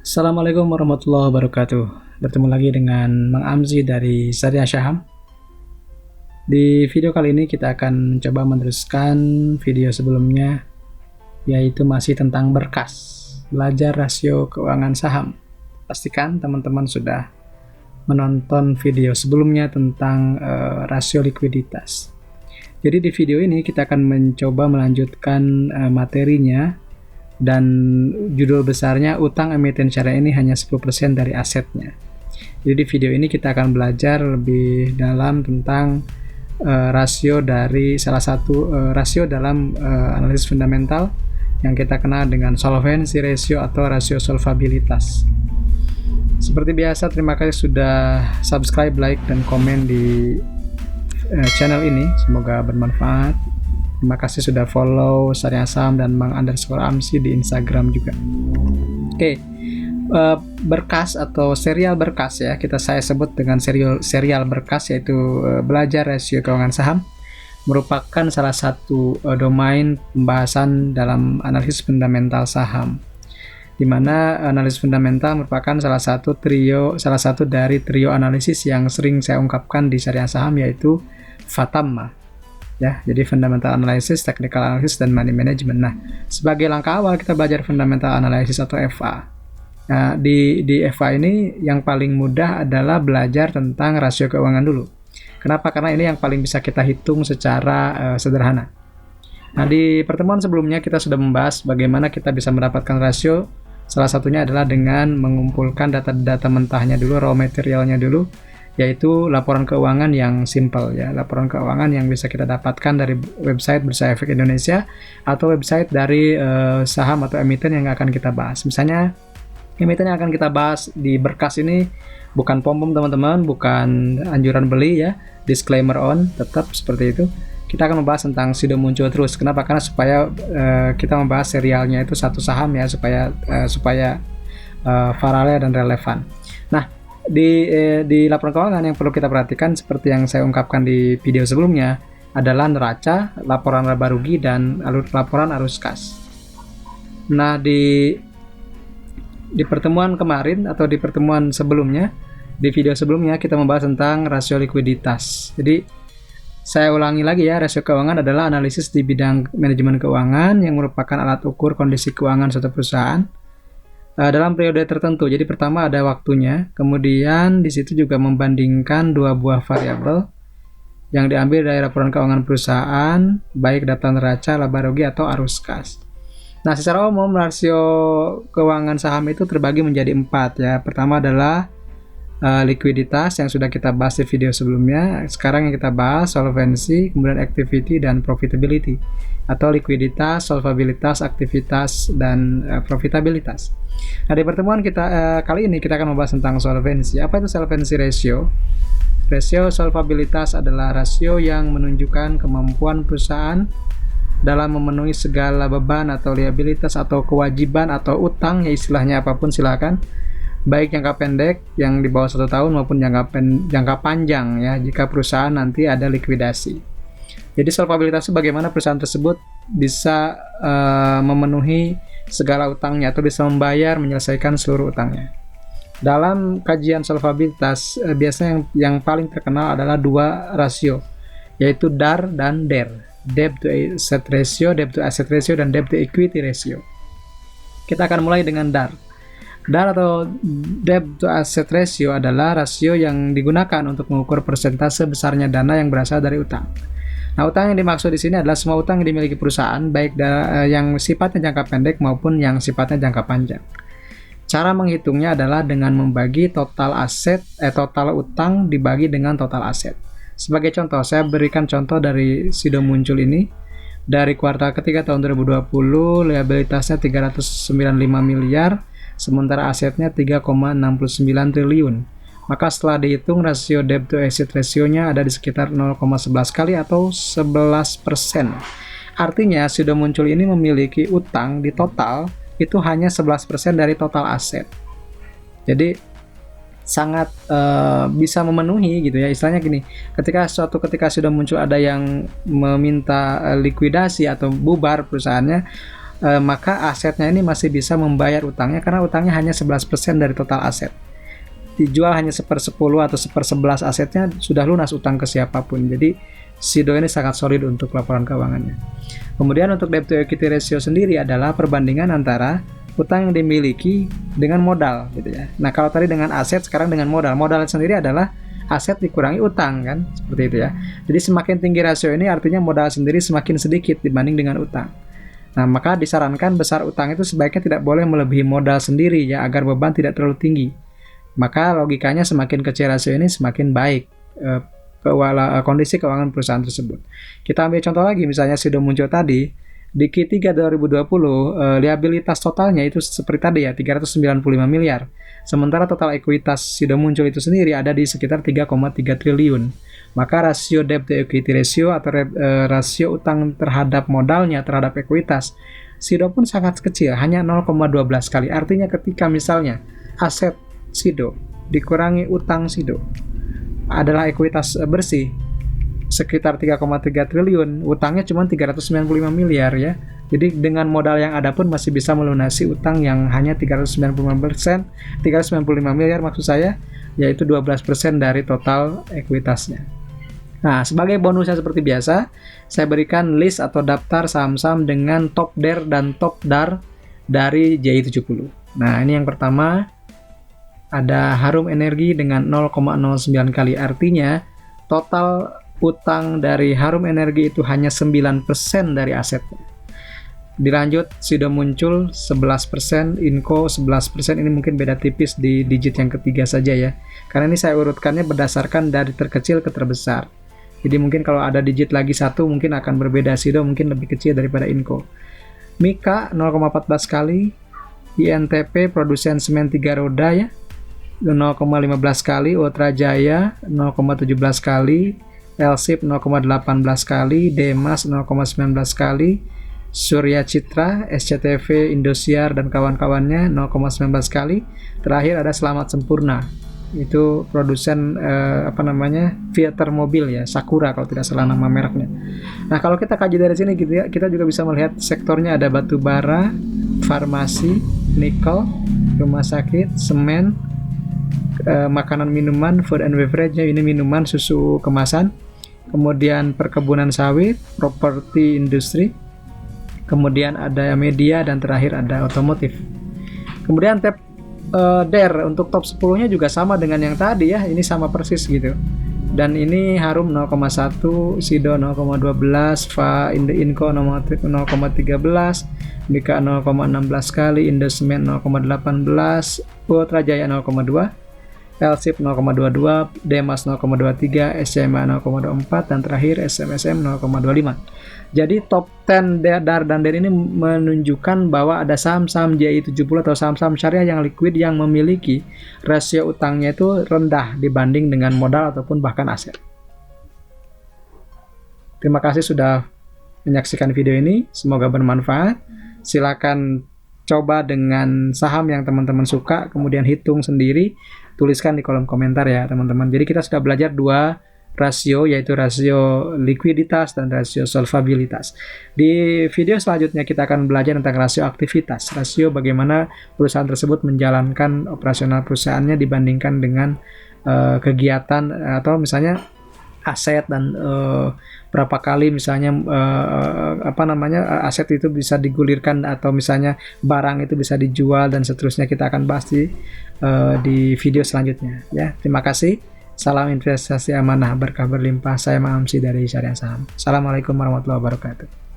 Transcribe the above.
Assalamualaikum warahmatullahi wabarakatuh. Bertemu lagi dengan Mang Amzi dari Syariah Syaham. Di video kali ini kita akan mencoba meneruskan video sebelumnya, yaitu masih tentang berkas, belajar rasio keuangan saham. Pastikan teman-teman sudah menonton video sebelumnya tentang rasio likuiditas. Jadi di video ini kita akan mencoba melanjutkan materinya, dan judul besarnya utang emiten syariah ini hanya 10% dari asetnya. Jadi di video ini kita akan belajar lebih dalam tentang rasio dari salah satu rasio dalam analisis fundamental yang kita kenal dengan solvency ratio atau rasio solvabilitas. Seperti biasa, terima kasih sudah subscribe, like, dan komen di channel ini. Semoga bermanfaat. Terima kasih sudah follow Syariah Saham dan Mang_Amsi di Instagram juga. Oke, berkas atau serial berkas ya, saya sebut dengan serial berkas, yaitu belajar rasio keuangan saham, merupakan salah satu domain pembahasan dalam analisis fundamental saham, di mana analisis fundamental merupakan salah satu dari trio analisis yang sering saya ungkapkan di Syariah Saham, yaitu FATAMMA. Ya, jadi fundamental analysis, technical analysis, dan money management. Nah, sebagai langkah awal kita belajar fundamental analysis atau FA. Nah, di FA ini yang paling mudah adalah belajar tentang rasio keuangan dulu. Kenapa? Karena ini yang paling bisa kita hitung secara sederhana. Nah, di pertemuan sebelumnya kita sudah membahas bagaimana kita bisa mendapatkan rasio. Salah satunya adalah dengan mengumpulkan data-data mentahnya dulu, raw materialnya dulu, yaitu laporan keuangan yang simple ya, laporan keuangan yang bisa kita dapatkan dari website Bursa Efek Indonesia atau website dari saham atau emiten yang akan kita bahas. Misalnya emiten yang akan kita bahas di berkas ini bukan pom-pom teman-teman, bukan anjuran beli ya, disclaimer on, tetap seperti itu. Kita akan membahas tentang Sido Muncul Terus. Kenapa? Karena supaya kita membahas serialnya itu satu saham ya, supaya paralel dan relevan. Nah, di laporan keuangan yang perlu kita perhatikan seperti yang saya ungkapkan di video sebelumnya adalah neraca, laporan laba rugi, dan laporan arus kas. Nah, di pertemuan kemarin atau di pertemuan sebelumnya, di video sebelumnya kita membahas tentang rasio likuiditas. Jadi saya ulangi lagi ya, rasio keuangan adalah analisis di bidang manajemen keuangan yang merupakan alat ukur kondisi keuangan suatu perusahaan dalam periode tertentu. Jadi pertama ada waktunya, kemudian di situ juga membandingkan dua buah variabel yang diambil dari laporan keuangan perusahaan, baik daftar neraca, laba rugi, atau arus kas. Nah, secara umum rasio keuangan saham itu terbagi menjadi 4 ya. Pertama adalah likuiditas yang sudah kita bahas di video sebelumnya. Sekarang yang kita bahas solvency, kemudian activity, dan profitability, atau likuiditas, solvabilitas, aktivitas, dan profitabilitas. Nah, di pertemuan kita kali ini kita akan membahas tentang solvency. Apa itu solvency ratio? Rasio solvabilitas adalah rasio yang menunjukkan kemampuan perusahaan dalam memenuhi segala beban atau liabilitas atau kewajiban atau utang, ya istilahnya apapun silakan, baik jangka pendek yang di bawah 1 tahun maupun jangka panjang ya, jika perusahaan nanti ada likuidasi. Jadi solvabilitas itu bagaimana perusahaan tersebut bisa memenuhi segala utangnya atau bisa membayar, menyelesaikan seluruh utangnya. Dalam kajian solvabilitas biasanya yang paling terkenal adalah 2 rasio, yaitu DAR dan DER, debt to asset ratio, debt to asset ratio, dan debt to equity ratio. Kita akan mulai dengan DAR. DAR atau debt to asset ratio adalah rasio yang digunakan untuk mengukur persentase besarnya dana yang berasal dari utang. Nah, utang yang dimaksud di sini adalah semua utang yang dimiliki perusahaan, baik yang sifatnya jangka pendek maupun yang sifatnya jangka panjang. Cara menghitungnya adalah dengan membagi total utang dibagi dengan total aset. Sebagai contoh, saya berikan contoh dari Sido Muncul ini. Dari kuartal ketiga tahun 2020, liabilitasnya 395 miliar, sementara asetnya 3,69 triliun. Maka setelah dihitung, rasio debt to asset ratio-nya ada di sekitar 0,11 kali atau 11%. Artinya Sido Muncul ini memiliki utang di total itu hanya 11% dari total aset. Jadi sangat bisa memenuhi gitu ya, istilahnya gini, ketika sudah muncul ada yang meminta likuidasi atau bubar perusahaannya, maka asetnya ini masih bisa membayar utangnya karena utangnya hanya 11% dari total aset. Dijual hanya 1/10 atau 1/11 asetnya sudah lunas utang ke siapapun. Jadi Sido ini sangat solid untuk laporan keuangannya. Kemudian untuk debt to equity ratio sendiri adalah perbandingan antara utang yang dimiliki dengan modal gitu ya. Nah, kalau tadi dengan aset, sekarang dengan modal. Modal sendiri adalah aset dikurangi utang kan, seperti itu ya. Jadi semakin tinggi rasio ini artinya modal sendiri semakin sedikit dibanding dengan utang. Nah, maka disarankan besar utang itu sebaiknya tidak boleh melebihi modal sendiri ya, agar beban tidak terlalu tinggi. Maka logikanya semakin kecil rasio ini semakin baik kondisi keuangan perusahaan tersebut. Kita ambil contoh lagi, misalnya Sido muncul tadi, di Q3 2020 liabilitas totalnya itu seperti tadi ya, 395 miliar. Sementara total ekuitas Sido muncul itu sendiri ada di sekitar 3,3 triliun. Maka rasio debt to equity ratio atau rasio utang terhadap modalnya terhadap ekuitas Sido pun sangat kecil, hanya 0,12 kali. Artinya ketika misalnya aset Sido dikurangi utang Sido adalah ekuitas bersih sekitar 3,3 triliun, utangnya cuma 395 miliar ya. Jadi dengan modal yang ada pun masih bisa melunasi utang yang hanya 395 miliar maksud saya, yaitu 12% dari total ekuitasnya. Nah, sebagai bonusnya seperti biasa, saya berikan list atau daftar saham-saham dengan top DER dan top DAR dari JI70. Nah, ini yang pertama ada Harum Energi dengan 0,09 kali, artinya total utang dari Harum Energi itu hanya 9% dari asetnya. Dilanjut Sido muncul 11%, Inco 11%, ini mungkin beda tipis di digit yang ketiga saja ya. Karena ini saya urutkannya berdasarkan dari terkecil ke terbesar. Jadi mungkin kalau ada digit lagi satu mungkin akan berbeda, Sido mungkin lebih kecil daripada Inco. Mika 0,14 kali, INTP produsen semen 3 roda ya, 0,15 kali, Ultra Jaya 0,17 kali, Elsip 0,18 kali, Demas 0,19 kali, Surya Citra, SCTV, Indosiar dan kawan-kawannya 0,19 kali. Terakhir ada Selamat Sempurna, itu produsen filter mobil ya, Sakura kalau tidak salah nama mereknya. Nah, kalau kita kaji dari sini gitu ya, kita juga bisa melihat sektornya ada batu bara, farmasi, nikel, rumah sakit, semen, makanan minuman, food and beverage, ini minuman, susu kemasan, kemudian perkebunan sawit, properti industri, kemudian ada media, dan terakhir ada otomotif. Kemudian tab DER untuk top 10-nya juga sama dengan yang tadi ya, ini sama persis gitu. Dan ini Harum 0,1, Sido 0,12, Inco 0,13, Mika 0,16 kali, Indosemen 0,18, Ultra Jaya 0,2, Elsip 0,22, Demas 0,23, SMA 0,24, dan terakhir SMSM 0,25. Jadi top 10 DAR dan DER ini menunjukkan bahwa ada saham-saham JI70 atau saham-saham syariah yang liquid yang memiliki rasio utangnya itu rendah dibanding dengan modal ataupun bahkan aset. Terima kasih sudah menyaksikan video ini, semoga bermanfaat. Silakan coba dengan saham yang teman-teman suka, kemudian hitung sendiri, tuliskan di kolom komentar ya teman-teman. Jadi kita sudah belajar dua rasio, yaitu rasio likuiditas dan rasio solvabilitas. Di video selanjutnya kita akan belajar tentang rasio aktivitas, rasio bagaimana perusahaan tersebut menjalankan operasional perusahaannya dibandingkan dengan kegiatan atau misalnya aset dan berapa kali misalnya aset itu bisa digulirkan atau misalnya barang itu bisa dijual dan seterusnya. Kita akan bahas di video selanjutnya ya. Terima kasih. Salam investasi amanah, berkah berlimpah. Saya Ma'amsi dari Syariah Saham. Assalamualaikum warahmatullahi wabarakatuh.